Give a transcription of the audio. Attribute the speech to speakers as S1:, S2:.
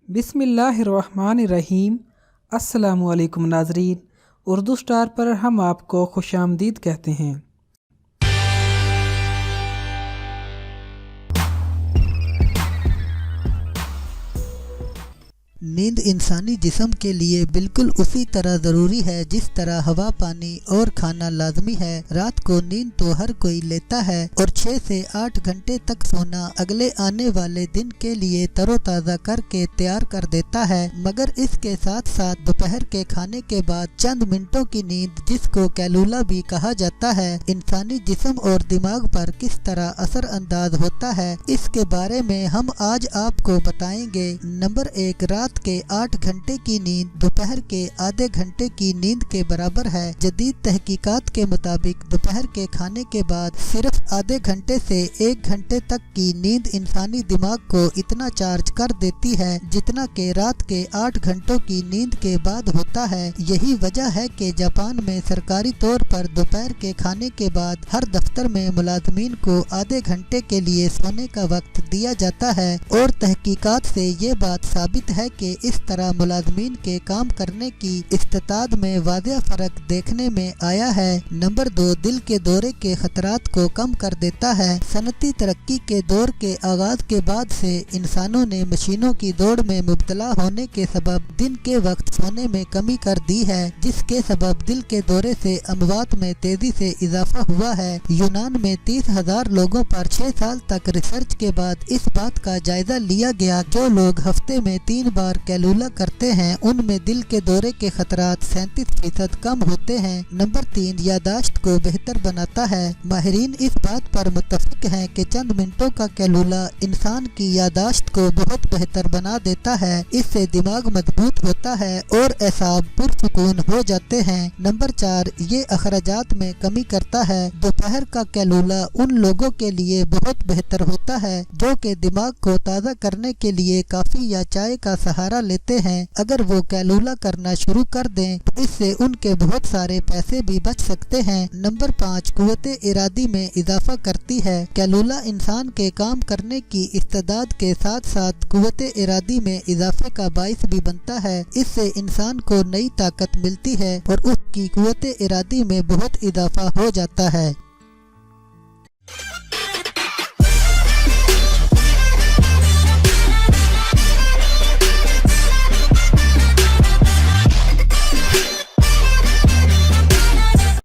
S1: बिस्मिल्लाहिर्रहमानिर्रहीम। अस्सलामुअलैकुम नाज़रीन, उर्दू स्टार पर हम आपको खुशामदीद कहते हैं।
S2: नींद इंसानी जिस्म के लिए बिल्कुल उसी तरह ज़रूरी है जिस तरह हवा, पानी और खाना लाजमी है। रात को नींद तो हर कोई लेता है और 6 से 8 घंटे तक सोना अगले आने वाले दिन के लिए तरोताज़ा करके तैयार कर देता है, मगर इसके साथ साथ दोपहर के खाने के बाद चंद मिनटों की नींद, जिसको कैलूला भी कहा जाता है, इंसानी जिस्म और दिमाग पर किस तरह असर अंदाज होता है, इसके बारे में हम आज आपको बताएंगे। नंबर 1, रात के 8 घंटे की नींद दोपहर के आधे घंटे की नींद के बराबर है। जदीद तहकीकात के मुताबिक दोपहर के खाने के बाद सिर्फ आधे घंटे से 1 घंटे तक की नींद इंसानी दिमाग को इतना चार्ज कर देती है जितना कि रात के 8 घंटों की नींद के बाद होता है। यही वजह है कि जापान में सरकारी तौर पर दोपहर के खाने के बाद हर दफ्तर में मुलाजमीन को आधे घंटे के लिए सोने का वक्त दिया जाता है और तहकीकात से ये बात साबित है कि इस तरह मुलाजमीन के काम करने की इस्तात में वाज़ेह फर्क देखने में आया है। नंबर 2, दिल के दौरे के खतरात को कम कर देता है। सनती तरक्की के दौर के आगाज के बाद से इंसानों ने मशीनों की दौड़ में मुब्तला होने के सबब दिन के वक्त सोने में कमी कर दी है, जिसके सबब दिल के दौरे से अमवात में तेजी से इजाफा हुआ है। यूनान में 30,000 लोगों पर 6 साल तक रिसर्च के बाद इस बात का जायजा लिया गया। जो लोग हफ्ते में 3 बार कैलूला करते हैं उनमें दिल के दौरे के खतरात 37% कम होते हैं। नंबर 3, यादाश्त को बेहतर बनाता है। माहिरीन इस बात पर मुत्तफिक हैं कि चंद मिनटों का कैलूला इंसान की यादाश्त को बहुत बेहतर बना देता है। इससे दिमाग मजबूत होता है और एसाब पुरसुकून हो जाते हैं। नंबर 4, ये अखराजात में कमी करता है। दोपहर का कैलूला उन लोगों के लिए बहुत बेहतर होता है जो कि दिमाग को ताज़ा करने के लिए काफी या चाय का सहारा लेते हैं। अगर वो कैलूला करना शुरू कर दें तो इससे उनके बहुत सारे पैसे भी बच सकते हैं। नंबर 5, कुव्वते इरादी में इजाफा करती है। कैलूला इंसान के काम करने की इस्तेदाद के साथ साथ कुव्वते इरादी में इजाफे का बाइस भी बनता है। इससे इंसान को नई ताकत मिलती है और उसकी कुव्वते इरादी में बहुत इजाफा हो जाता है।